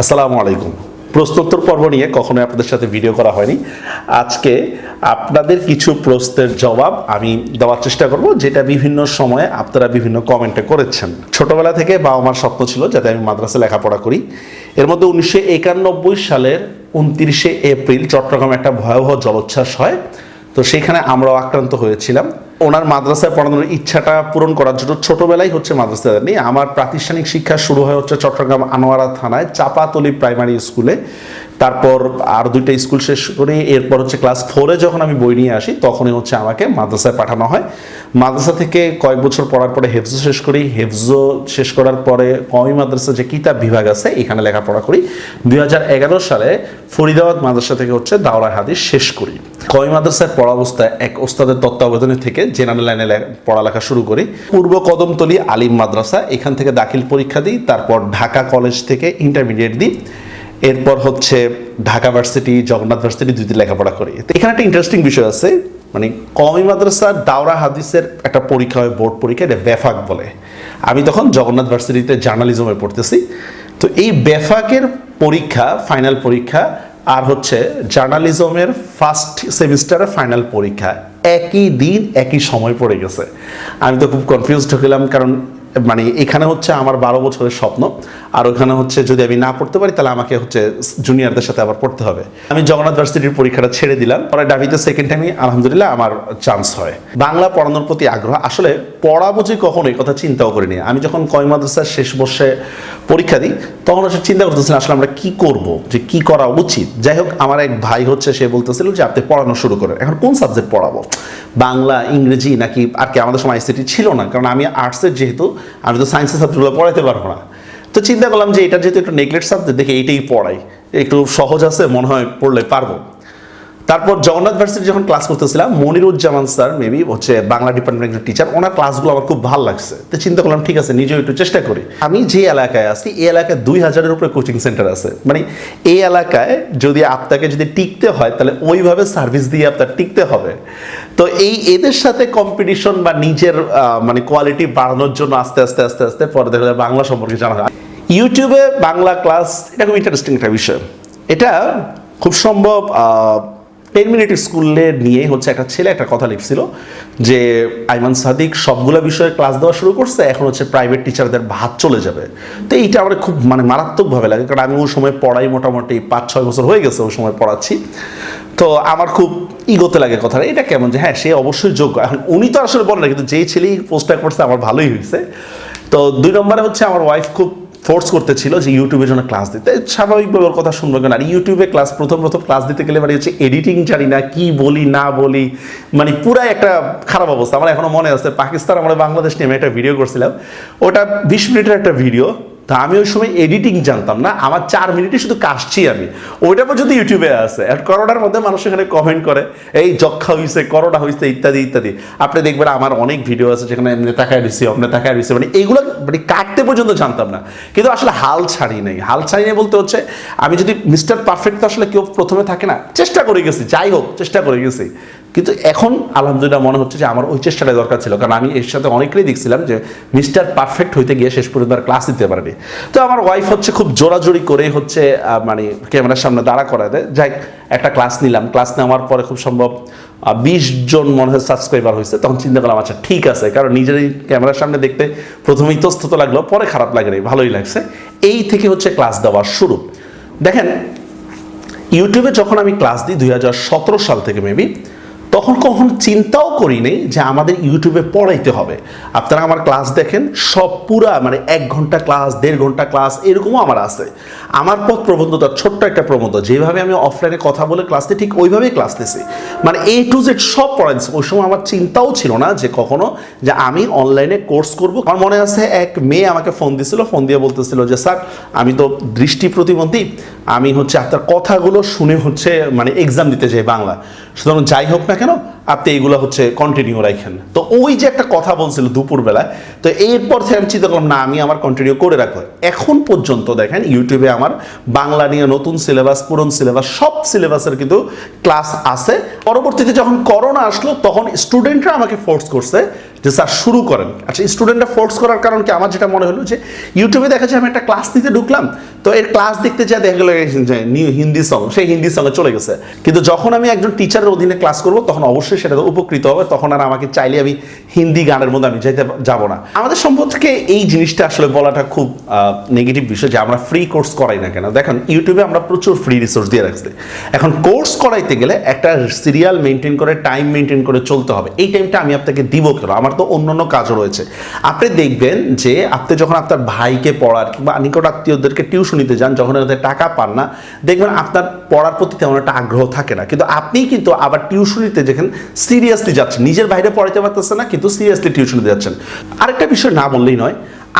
আসসালামু আলাইকুম। প্রশ্নোত্তর পর্ব নিয়ে কখনোই আপনাদের সাথে ভিডিও করা হয়নি। আজকে আপনাদের কিছু প্রশ্নের জবাব আমি দেওয়ার চেষ্টা করব, যেটা বিভিন্ন সময়ে আপনারা বিভিন্ন কমেন্টে করেছেন। ছোটবেলা থেকে বাবা মার স্বপ্ন ছিল যাতে আমি মাদ্রাসায় লেখাপড়া করি। এর মধ্যে 1991 সালের 29শে এপ্রিল চট্টগ্রামে একটা ভয়াবহ জলোচ্ছ্বাস হয়। তো সেখানে আমরাও আক্রান্ত হয়েছিলাম। ওনার মাদ্রাসায় পড়ানোর ইচ্ছাটা পূরণ করার জন্য ছোটবেলায় মাদ্রাসায় নেই, আমার প্রাতিষ্ঠানিক শিক্ষা শুরু হয় চট্টগ্রাম আনোয়ারা থানায় চাপাতলি প্রাইমারি স্কুলে। তারপর আর দুইটা স্কুল শেষ করে এরপর ক্লাস 4-এ যখন আমি বই নিয়ে আসি তখনই আমাকে মাদ্রাসায় পাঠানো হয়। মাদ্রাসা থেকে কয়েক বছর পড়ার পরে হেফজো শেষ করি। হেফজো শেষ করার পরে কওমি মাদ্রাসা যে কিতাব বিভাগ আছে এখানে লেখাপড়া করি। 2011 সালে ফরিদাবাদ মাদ্রাসা থেকে দাওরা হাদিস শেষ করি। কওমি মাদ্রাসায় পড়া অবস্থায় এক ওস্তাদের তত্ত্বাবধানে থেকে জেনারেল লাইনে পড়ালেখা শুরু করি। পূর্ব কদমতলী আলিম মাদ্রাসা, এখান থেকে দাখিল পরীক্ষা দিই। তারপর ঢাকা কলেজ থেকে ইন্টারমিডিয়েট দিই। এরপর ঢাকা ভার্সিটি, জগন্নাথ ভার্সিটি দুইটি লেখাপড়া করি। এখানে একটা ইন্টারেস্টিং বিষয় আছে, মানে কওমি মাদ্রাসার দাওরা হাদিসের একটা পরীক্ষা হয়, বোর্ড পরীক্ষা, এটা বেফাক বলে। আমি তখন জগন্নাথ ভার্সিটিতে জার্নালিজমে পড়তেছি। তো এই বেফাকের পরীক্ষা, ফাইনাল পরীক্ষা, আর জার্নালিজমের ফার্স্ট সেমিস্টারের ফাইনাল পরীক্ষা একই দিন একই সময় পড়ে গেছে। আমি তো খুব কনফিউজড হলাম, কারণ মানে এখানে আমার 12 বছরের স্বপ্ন, আর ওখানে যদি আমি না পড়তে পারি তাহলে আমাকে জুনিয়রদের সাথে আবার পড়তে হবে। আমি জগন্নাথ ভার্সিটির পরীক্ষাটা ছেড়ে দিলাম। পরে ডাবিতে সেকেন্ড টাইমে আলহামদুলিল্লাহ আমার চান্স হয়। বাংলা পড়ানোর প্রতি আগ্রহ, আসলে পড়াবো যে কখনো এই কথা চিন্তাও করিনি। আমি যখন কওমি মাদ্রাসার শেষ বর্ষে পরীক্ষা দিই তখন চিন্তা করতেছিলাম আসলে আমরা কি করব, যে কি করা উচিত। যাই হোক, আমার এক ভাই সে বলতেছিল যে আপনি পড়ানো শুরু করেন। এখন কোন সাবজেক্ট পড়াবো, বাংলা, ইংরেজি নাকি আর কি? আমাদের সময় আইসিটি ছিল না, কারণ আমি আর্টসের, যেহেতু আমি তো সায়েন্সের সাবজেক্টগুলো পড়াইতে পারবো না। তো চিন্তা করলাম যে এটা যেহেতু একটু নেগলেক্ট সাবজেক্ট, দেখে এইটাই পড়াই, একটু সহজ আছে, মনে হয় পড়লে পারবো। তারপর জগন্নাথ ভার্সিটি যখন ক্লাস করতেছিলাম, মনিরুজ্জামান স্যার মেবি বাংলা ডিপার্টমেন্টের একজন টিচার, ওনার ক্লাসগুলো আমার খুব ভালো লাগছে। তো চিন্তা করলাম ঠিক আছে, নিজেও একটু চেষ্টা করি। আমি যে এলাকায় আছি এই এলাকায় 2000-এর উপরে কোচিং সেন্টার আছে। মানে এই এলাকায় যদি আপনাকে টিকতে হয় তাহলে ওইভাবে সার্ভিস দিয়ে আপনার টিকতে হবে। তো এদের সাথে কম্পিটিশন বা নিজের মানে কোয়ালিটি বাড়ানোর জন্য আস্তে আস্তে আস্তে আস্তে পরে দেখা যায় বাংলা সম্পর্কে জানা হয়। ইউটিউবে বাংলা ক্লাস, এটা খুব ইন্টারেস্টিং একটা বিষয়। এটা খুব সম্ভব 10 মিনিট স্কুলে নিয়ে একটা ছেলে একটা কথা লিখছিল যে আইমান সাদিক সবগুলো বিষয়ে ক্লাস দেওয়া শুরু করছে, এখন প্রাইভেট টিচারদের ভাত চলে যাবে। তো এইটা আমার খুব মারাত্মকভাবে লাগে, কারণ আমি ওই সময় পড়াই মোটামুটি 5-6 বছর হয়ে গেছে ওই সময় পড়াচ্ছি। তো আমার খুব ইগোতে লাগে কথাটা, এটা কেমন যে হ্যাঁ সে অবশ্যই যোগ্য। এখন উনি তো আসলে বলেন না, কিন্তু যেই ছেলেই পোস্টটা করছে আমার ভালোই হয়েছে। তো 2 নম্বরে আমার ওয়াইফ খুব ফোর্স করতেছিল যে ইউটিউবের জন্য ক্লাস দিতে। স্বাভাবিকভাবে ওর কথা শুনবো কেন। আর ইউটিউবে ক্লাস প্রথম ক্লাস দিতে গেলে এডিটিং জানি না, কি বলি না বলি, মানে পুরাই একটা খারাপ অবস্থা। আমার এখনো মনে আছে পাকিস্তান আমরা বাংলাদেশ নিয়ে আমি একটা ভিডিও করছিলাম, ওটা 20 মিনিটের একটা ভিডিও। তা আমি ওই সময় এডিটিং জানতাম না, আমার 4 মিনিটে শুধু কাশছি আমি, ওইটা পর্যন্ত ইউটিউবে আছে। আর করোনার মধ্যে মানুষ এখানে কমেন্ট করে এই যক্ষা হয়েছে, করোনা হয়েছে, ইত্যাদি ইত্যাদি। আপনি দেখবেন আমার অনেক ভিডিও আছে যেখানে এমনি তাকায় দিচ্ছি, অমনি তাকায় দিচ্ছি, মানে এইগুলো কাটতে পর্যন্ত জানতাম না। কিন্তু আসলে হাল ছাড়ি নেই, হাল ছাড়ি নেই বলতে আমি যদি মিস্টার পারফেক্ট তো আসলে কেউ প্রথমে থাকে না, চেষ্টা করে গেছি, যাই হোক চেষ্টা করে গেছি। কিন্তু এখন আলহামদুলিল্লাহ মনে হচ্ছে যে আমার ওই চেষ্টাটা দরকার ছিল, কারণ আমি এর সাথে অনেকেই দেখছিলাম যে মিস্টার পারফেক্ট হইতে গিয়ে শেষ পর্যন্ত আর ক্লাস দিতে পারেনি। তো আমার ওয়াইফ খুব জোরাজোরি করে মানে ক্যামেরার সামনে দাঁড়া করায় দেয়। যাই একটা ক্লাস নিলাম, ক্লাস নেওয়ার পরে খুব সম্ভব 20 জন মনে হয় সাবস্ক্রাইবার হয়েছে। তখন চিন্তা করলাম আচ্ছা ঠিক আছে, কারণ নিজেরই ক্যামেরার সামনে দেখতে প্রথমে ইতস্তত লাগলো, পরে খারাপ লাগে নাই, ভালোই লাগছে। এই থেকে ক্লাস দেওয়ার শুরু। দেখেন ইউটিউবে যখন আমি ক্লাস দিই 2017 সাল থেকে মেবি, তখন কখনো চিন্তাও করিনি যে আমাদের ইউটিউবে পড়াইতে হবে। আপনারা আমার ক্লাস দেখেন, সব পুরা মানে 1 ঘন্টা ক্লাস, 1.5 ঘন্টা ক্লাস, এরকমও আমার আছে। আমার পথ প্রবন্ধতা, ছোট্ট একটা প্রবন্ধ, যেভাবে আমি অফলাইনে কথা বলে ক্লাস দিই ঠিক ওইভাবেই ক্লাস দিছি, মানে A to Z সব পড়াই দিচ্ছি। ওই সময় আমার চিন্তাও ছিল না যে কখনো যে আমি অনলাইনে কোর্স করব। আমার মনে আছে এক মেয়ে আমাকে ফোন দিছিল, ফোন দিয়ে বলতেছিল যে স্যার আমি তো দৃষ্টি প্রতিবন্ধী, আমি আপনার কথাগুলো শুনে মানে এক্সাম দিতে চাই বাংলা, সুতরাং যাই হোক না কেন আপনি এইগুলো হচ্ছে কন্টিনিউ রাখেন। তো ওই যে একটা কথা বলছিল দুপুরবেলায়, তো এরপর থেকে আমি চিন্তা করলাম না, আমি আমার কন্টিনিউ করে রাখবো। এখন পর্যন্ত দেখেন ইউটিউবে আমার বাংলা নিয়ে নতুন সিলেবাস, পুরনো সিলেবাস, সব সিলেবাসের কিন্তু ক্লাস আছে। পরবর্তীতে যখন করোনা আসলো তখন স্টুডেন্টরা আমাকে ফোর্স করছে যে স্যার শুরু করেন। আচ্ছা, স্টুডেন্টরা ফোর্স করার কারণ কি? আমার যেটা মনে হলো যে ইউটিউবে দেখা যায় আমি একটা ক্লাস নিতে ঢুকলাম, তো এর ক্লাস দেখতে যা দেখা গেলো নিউ হিন্দি সং, সেই হিন্দি সঙ্গে চলে গেছে। কিন্তু যখন আমি একজন টিচারের অধীনে ক্লাস করব তখন অবশ্যই সেটা উপকৃত হবে, তখন আর আমাকে চাইলে আমি হিন্দি গানের মধ্যে আমি যাব না। আমাদের সম্পর্কে এই জিনিসটা আসলে বলাটা খুব নেগেটিভ বিষয় যে আমরা ফ্রি কোর্স করাই না কেন। দেখেন ইউটিউবে আমরা প্রচুর ফ্রি রিসোর্স দিয়ে রাখছি। এখন কোর্স করাইতে গেলে একটা সিরিয়াল মেনটেন করে, টাইম মেনটেন করে চলতে হবে। এই টাইমটা আমি আপনাকে দিব কেন? আমার তো অন্যান্য কাজও রয়েছে। আপনি দেখবেন যে আপনি যখন আপনার ভাইকে পড়ার কিংবা নিকট আত্মীয়দেরকে টিউশনিতে যান, যখন ওদের টাকা পান না, দেখবেন আপনার পড়ার প্রতি তেমন একটা আগ্রহ থাকে না। কিন্তু আপনি কিন্তু আবার টিউশনিতে যেখানে সিরিয়াসলি যাচ্ছেন, নিজের বাইরে পড়াইতে পারতেছেন না কিন্তু সিরিয়াসলি টিউশনিতে যাচ্ছেন। আরেকটা বিষয় না বললেই নয়,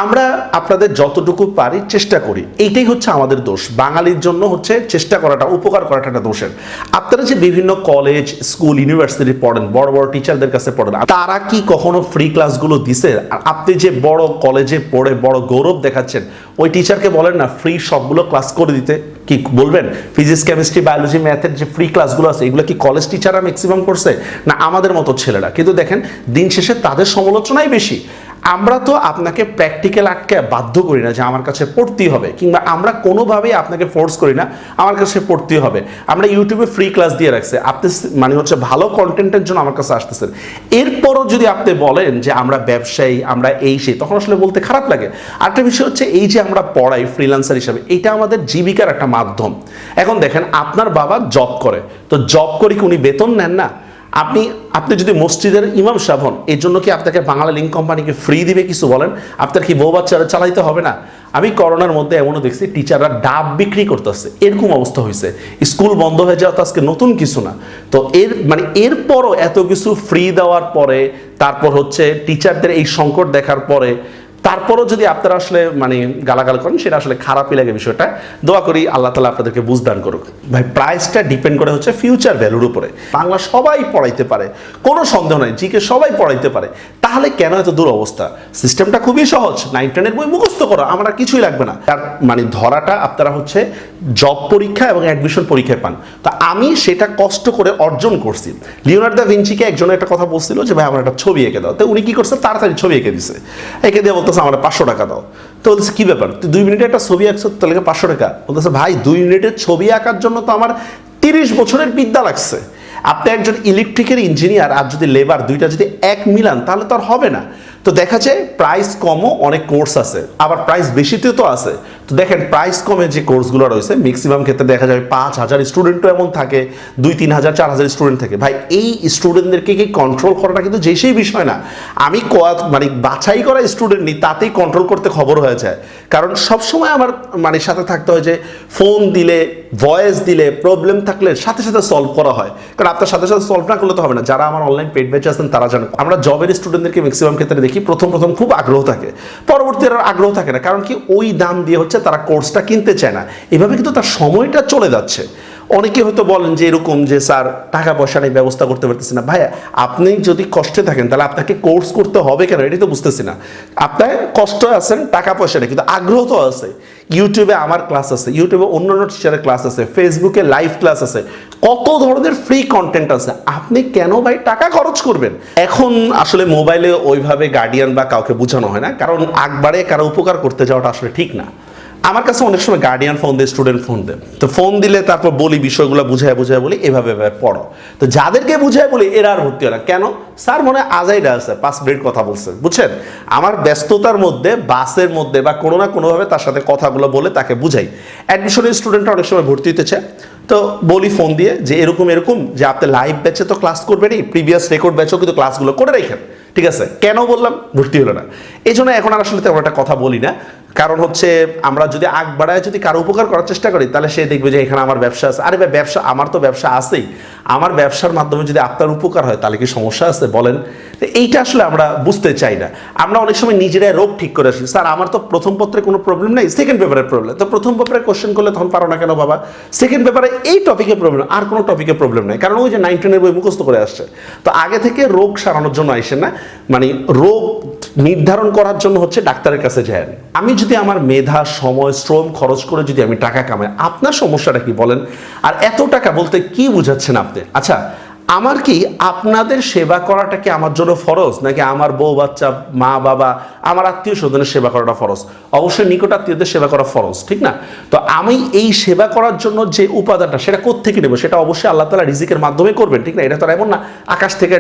আমরা আপনাদের যতটুকু পারি চেষ্টা করি, এইটাই হচ্ছে আমাদের দোষ। বাঙালির জন্য হচ্ছে চেষ্টা করাটা, উপকার করাটা একটা দোষের। আপনারা যে বিভিন্ন কলেজ, স্কুল, ইউনিভার্সিটি পড়েন, বড় বড় টিচারদের কাছে পড়েন, তারা কি কখনো ফ্রি ক্লাসগুলো দিছে? আর আপনি যে বড় কলেজে পড়ে বড় গৌরব দেখাচ্ছেন, ওই টিচারকে বলেন না ফ্রি সবগুলো ক্লাস করে দিতে? কি বলবেন? ফিজিক্স, কেমিস্ট্রি, বায়োলজি, ম্যাথের যে ফ্রি ক্লাসগুলো আছে এগুলো কি কলেজ টিচাররা ম্যাক্সিমাম করছে, না আমাদের মতো ছেলেরা? কিন্তু দেখেন দিন শেষে তাদের সমালোচনাই বেশি। আমরা তো আপনাকে প্র্যাকটিক্যাল আটকে বাধ্য করি না যে আমার কাছে পড়তেই হবে, কিংবা আমরা কোনোভাবেই আপনাকে ফোর্স করি না আমার কাছে পড়তেই হবে। আমরা ইউটিউবে ফ্রি ক্লাস দিয়ে রাখছি, আপনি মানে হচ্ছে ভালো কন্টেন্টের জন্য আমার কাছে আসতেছেন। এরপরও যদি আপনি বলেন যে আমরা ব্যবসায়ী, আমরা এই সেই, তখন আসলে বলতে খারাপ লাগে। আরেকটা বিষয় হচ্ছে এই যে আমরা পড়াই ফ্রিল্যান্সার হিসাবে, এটা আমাদের জীবিকার একটা মাধ্যম। এখন দেখেন আপনার বাবা জব করে, তো জব করে কি উনি বেতন নেন না? আপনি যদি মসজিদের ইমাম সাহেব হন, এই জন্য কি আপনাকে বাংলা লিঙ্ক কোম্পানিকে ফ্রি দিবে কিছু? বলেন, আপনার কি বউ বাচ্চারা চালাইতে হবে না? আমি করোনার মধ্যে এমনও দেখছি টিচাররা ডাব বিক্রি করতেছে, এরকম অবস্থা হয়েছে। স্কুল বন্ধ হয়ে যাওয়া তো আজকে নতুন কিছু না। তো এরপরও এত কিছু ফ্রি দেওয়ার পরে, তারপর হচ্ছে টিচারদের এই সংকট দেখার পরে, তারপরও যদি আপনারা আসলে মানে গালাগাল করেন, সেটা আসলে খারাপই লাগে বিষয়টা। দোয়া করি আল্লাহ তাআলা আপনাদেরকে বুঝদান করুক। ভাই প্রাইসটা ডিপেন্ড করে হচ্ছে ফিউচার ভ্যালুর উপরে। বাংলা সবাই পড়াইতে পারে, কোনো সন্দেহ নাই, জিকে সবাই পড়াইতে পারে, তাহলে কেন এত দুরবস্থা? সিস্টেমটা খুবই সহজ, 9-10 বই মুখস্থ করো, আমার আর কিছুই লাগবে না। তার মানে ধরাটা আপনারা হচ্ছে জব পরীক্ষা এবং অ্যাডমিশন পরীক্ষায় পান। তো আমি সেটা কষ্ট করে অর্জন করছি। লিওনার্দো দা ভিঞ্চিকে একজন একটা কথা বলছিল যে ভাই আমার একটা ছবি এঁকে দাও, তো উনি কি করছে, তাড়াতাড়ি ছবি এঁকে দিছে, এঁকে দিয়ে বলতেছে আমার 500 টাকা দাও। তো বলতেছে কি ব্যাপার, তুই 2 মিনিটে একটা ছবি আঁকছো, তাহলে 500 টাকা? বলতেছে ভাই 2 মিনিটের ছবি আঁকার জন্য তো আমার 30 বছরের বিদ্যা লাগছে। আপনি একজন ইলেকট্রিকের ইঞ্জিনিয়ার আর যদি লেবার, দুইটা যদি এক মিলান তাহলে তো আর হবে না। তো দেখা যায় প্রাইস কমও অনেক কোর্স আছে, আবার প্রাইস বেশিতেও তো আছে। তো দেখেন প্রাইস কমে যে কোর্সগুলো রয়েছে ম্যাক্সিমাম ক্ষেত্রে দেখা যাবে 5,000 স্টুডেন্টও এমন থাকে, 2-3,000 4,000 স্টুডেন্ট থাকে। ভাই এই স্টুডেন্টদেরকে কি কন্ট্রোল করাটা কিন্তু যে সেই বিষয় না। আমি মানে বাছাই করা স্টুডেন্ট নিই, তাতেই কন্ট্রোল করতে খবর হয়ে যায়। কারণ সবসময় আমার মানে সাথে থাকতে হয় যে ফোন দিলে, ভয়েস দিলে, প্রবলেম থাকলে সাথে সাথে সলভ করা হয়। কারণ আপনার সাথে সাথে সলভ না করলে তো হবে না। যারা আমার অনলাইন পেড ব্যাচে আছেন তারা জানেন, আমরা জবের স্টুডেন্টদেরকে ম্যাক্সিমাম ক্ষেত্রে দেখি প্রথম খুব আগ্রহ থাকে, পরবর্তী আর আগ্রহ থাকে না। কারণ কি ওই দাম দিয়ে হচ্ছে তারা কোর্সটা কিনতে চায় না। এভাবে কিন্তু তার সময়টা চলে যাচ্ছে। অনেকে হয়তো বলেন যে এরকম যে স্যার টাকা পয়সা নেই, ব্যবস্থা করতে পারতেছি না। ভাইয়া আপনি যদি কষ্টে থাকেন তাহলে আপনাকে কোর্স করতে হবে কেন, এটাই তো বুঝতেছি না। আপনার কষ্ট আছেন, টাকা পয়সা নেই, কিন্তু আগ্রহ তো আছে। ইউটিউবে আমার ক্লাস আছে, ইউটিউবে অন্যান্য টিচারের ক্লাস আছে, ফেসবুকে লাইভ ক্লাস আছে, কত ধরনের ফ্রি কন্টেন্ট আছে। আপনি কেন ভাই টাকা খরচ করবেন? এখন আসলে মোবাইলে ওইভাবে গার্ডিয়ান বা কাউকে বোঝানো হয় না, কারণ একবারে কারো উপকার করতে যাওয়াটা আসলে ঠিক না। আমার কাছে অনেক সময় গার্ডিয়ান ফোন দেয়, স্টুডেন্ট ফোন দেয়, তো ফোন দিলে তারপর বলি বিষয়গুলো বুঝায় বলি এভাবে পড়ো। তো যাদেরকে বুঝায় বলি এরা আর ভর্তি হয় না কেন? স্যার মনে হয় আজাইডা আছে, 5 মিনিট কথা বলছে, বুঝছেন? আমার ব্যস্ততার মধ্যে, বাসের মধ্যে বা কোনো না কোনোভাবে তার সাথে কথাগুলো বলে তাকে বুঝাই। অ্যাডমিশনের স্টুডেন্টরা অনেক সময় ভর্তি হতে চায়, তো বলি ফোন দিয়ে যে এরকম যে আপনি লাইভ ব্যাচে তো ক্লাস করবেনই, প্রিভিয়াস রেকর্ড ব্যাচেও কিন্তু ক্লাসগুলো করে রাখেন, ঠিক আছে? কেন বললাম ভর্তি হলো না? এই জন্য এখন আর আসলে তেমন একটা কথা বলি না। কারণ হচ্ছে আমরা যদি আগ বাড়ায় যদি কারো উপকার করার চেষ্টা করি, তাহলে সে দেখবে যে এখানে আমার ব্যবসা আছে। আরে ভাই ব্যবসা, আমার তো ব্যবসা আছেই, আমার ব্যবসার মাধ্যমে যদি আপনার উপকার হয় তাহলে কি সমস্যা আছে বলেন? তো এইটা আসলে আমরা বুঝতে চাই না। আমরা অনেক সময় নিজেরাই রোগ ঠিক করে আসি, স্যার আমার তো প্রথম পত্রে কোনো প্রবলেম নেই, সেকেন্ড পেপারের প্রবলেম, তো প্রথম পেপারে কোশ্চেন করলে তখন পারো না কেন বাবা, সেকেন্ড পেপারে এই টপিকে প্রবলেম, আর কোনো টপিকে প্রবলেম নেই, কারণ ওই যে 9 10 বই মুখস্থ করে আসছে। তো আগে থেকে রোগ সারানোর জন্য আইসেন না, মানে রোগ নির্ধারণ করার জন্য হচ্ছে ডাক্তারের কাছে যান। আমি যদি আমার মেধা, সময়, শ্রম খরচ করে যদি আমি টাকা কামাই, আপনার সমস্যাটা কি বলেন? আর এত টাকা বলতে কি বুঝাচ্ছেন আপনি? আচ্ছা, আমার কি আপনাদের সেবা করাটা কি আমার জন্য ফরজ, নাকি আমার বউ বাচ্চা, মা বাবা, আমার আত্মীয় স্বজনের সেবা করাটা ফরজ? অবশ্যই নিকট আত্মীয়দের সেবা করা ফরজ, ঠিক না? তো আমি এই সেবা করার জন্য যে উপাদানটা, সেটা কোত্থেকে নেবো? সেটা অবশ্যই আল্লাহ তাআলা রিজিকের মাধ্যমে করবেন, ঠিক না? এটা তো এমন না আকাশ থেকে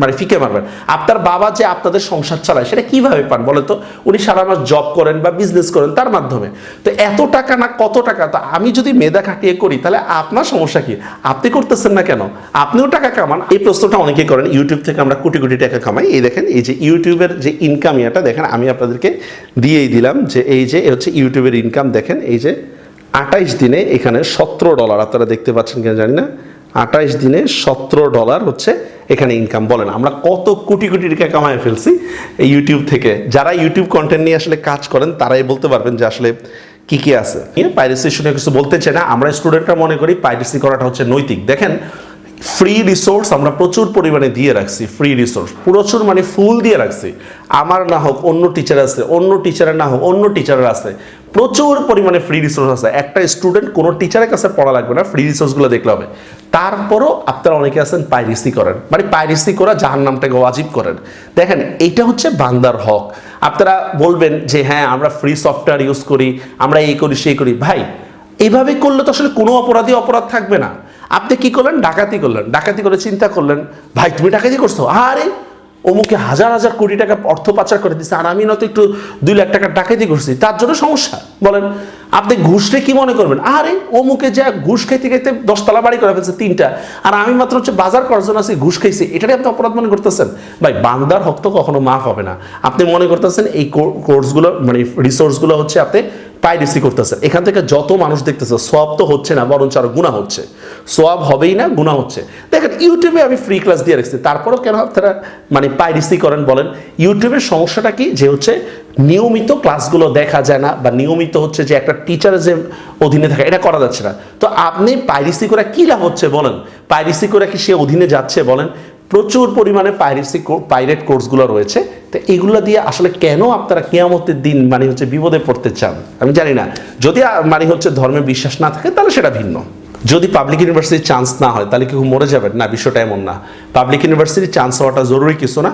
মানে ফিকে মারবেন। আপনার বাবা যে আপনাদের সংসার চালায়, সেটা কিভাবে পান বলে তো? উনি সারা মাস জব করেন বা বিজনেস করেন, তার মাধ্যমে। তো এত টাকা না কত টাকা, তো আমি যদি মেধা খাটিয়ে করি, তাহলে আপনার সমস্যা কি? আপনি করতেছেন না কেন? আপনিও টাকা কামান। এই প্রশ্নটা অনেকেই করেন, ইউটিউব থেকে আমরা কোটি কোটি টাকা কামাই। এই দেখেন, এই যে ইউটিউবের যে ইনকাম, এটা দেখেন, আমি আপনাদেরকে দিয়েই দিলাম যে এই যে হচ্ছে ইউটিউবের ইনকাম। দেখেন এই যে 28 দিনে এখানে $17, আপনারা দেখতে পাচ্ছেন কিনা জানি না, 28 দিনে $17 হচ্ছে এখানে ইনকাম। বলেন আমরা কত কোটি কোটি টাকা কামায় ফেলছি এই ইউটিউব থেকে। যারা ইউটিউব কন্টেন্ট নিয়ে আসলে কাজ করেন, তারাই বলতে পারবেন যে আসলে কি কি আছে। পাইরেসি শুনে কিছু বলতে চাই না, আমরা স্টুডেন্টরা মনে করি পাইরেসি করাটা হচ্ছে নৈতিক। দেখেন, ফ্রি রিসোর্স আমরা প্রচুর পরিমাণে দিয়ে রাখছি, ফ্রি রিসোর্স প্রচুর, মানে ফুল দিয়ে রাখছি। আমার না হোক অন্য টিচার আছে, অন্য টিচারের না হোক অন্য টিচারের আছে, প্রচুর পরিমাণে ফ্রি রিসোর্স আছে। একটা স্টুডেন্ট কোনো টিচারের কাছে পড়া লাগবে না, ফ্রি রিসোর্সগুলো দেখলে হবে। তারপরও আপনারা অনেকে আছেন পাইরেসি করেন, মানে পাইরেসি করা জাহান্নামটাকে ওয়াজিব করেন। দেখেন, এইটা হচ্ছে বান্দার হক। আপনারা বলবেন যে হ্যাঁ আমরা ফ্রি সফটওয়্যার ইউজ করি, আমরা এই করি সেই করি। ভাই, এইভাবে করলে তো আসলে কোনো অপরাধী অপরাধ থাকবে না। আপনি কি করলেন? ডাকাতি করলেন, ডাকাতি করে চিন্তা করলেন, ভাই তুমি ডাকাতি করছো, আরে অমুকে হাজার হাজার কোটি টাকা অর্থ পাচার করে দিচ্ছে, আর আমি না তো একটু 2 লাখ টাকার ডাকাতি করছি, তার জন্য সমস্যা। বলেন, আপনি ঘুষরে কি মনে করবেন? আরে অমুকে যা ঘুষ খাইতে খাইতে 10 তলা বাড়ি করে ফেলছে 3টা, আর আমি মাত্র হচ্ছে বাজার করার জন্য আছি, ঘুষ খাইছি, এটাই আপনি অপরাধ মনে করতেছেন? ভাই, বান্দার হক তো কখনো মাফ হবে না। আপনি মনে করতেছেন এই কোর্সগুলো, মানে রিসোর্সগুলো হচ্ছে আপনি পাইরেসি করতেছে। এখান থেকে যত মানুষ দেখতেছে, সোয়াব তো হচ্ছে না, বরঞ্চ আরো গুনাহ হচ্ছে। সোয়াব হবেই না, গুনাহ হচ্ছে। দেখেন, ইউটিউবে আমি ফ্রি ক্লাস দিয়ে রাখছি, তারপরেও কেন আপনারা মানে পাইরেসি করেন বলেন? ইউটিউবের সমস্যাটা কি? যে হচ্ছে নিয়মিত ক্লাসগুলো দেখা যায় না, বা নিয়মিত হচ্ছে যে একটা টিচারের যে অধীনে থাকে, এটা করা যাচ্ছে না। তো আপনি পাইরেসি করে কি লাভ হচ্ছে বলেন? পাইরেসি করে কি সে অধীনে যাচ্ছে বলেন? প্রচুর পরিমাণে পাইরেট কোর্সগুলো রয়েছে। তো এগুলো দিয়ে আসলে কেন আপনারা কিয়ামতের দিন মানে হচ্ছে বিপদে পড়তে চান আমি জানি না। যদি মানে হচ্ছে ধর্মে বিশ্বাস না থাকে, তাহলে সেটা ভিন্ন। যদি পাবলিক ইউনিভার্সিটির চান্স না হয়, তাহলে কেউ মরে যাবেন না, বিষয়টা এমন না। পাবলিক ইউনিভার্সিটির চান্স হওয়াটা জরুরি কিছু না,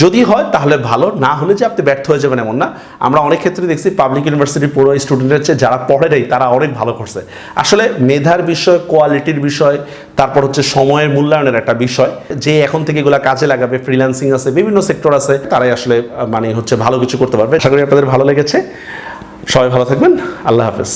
যদি হয় তাহলে ভালো, না হলে যে আপনি ব্যর্থ হয়ে যাবেন এমন না। আমরা অনেক ক্ষেত্রে দেখছি পাবলিক ইউনিভার্সিটির পুরো স্টুডেন্টের চেয়ে যারা পড়ে নেই, তারা অনেক ভালো করছে। আসলে মেধার বিষয়, কোয়ালিটির বিষয়, তারপর হচ্ছে সময়ের মূল্যায়নের একটা বিষয়। যে এখন থেকে এগুলা কাজে লাগাবে, ফ্রিল্যান্সিং আছে, বিভিন্ন সেক্টর আছে, তারাই আসলে মানে হচ্ছে ভালো কিছু করতে পারবে। আশা করি আপনাদের ভালো লেগেছে। সবাই ভালো থাকবেন, আল্লাহ হাফেজ।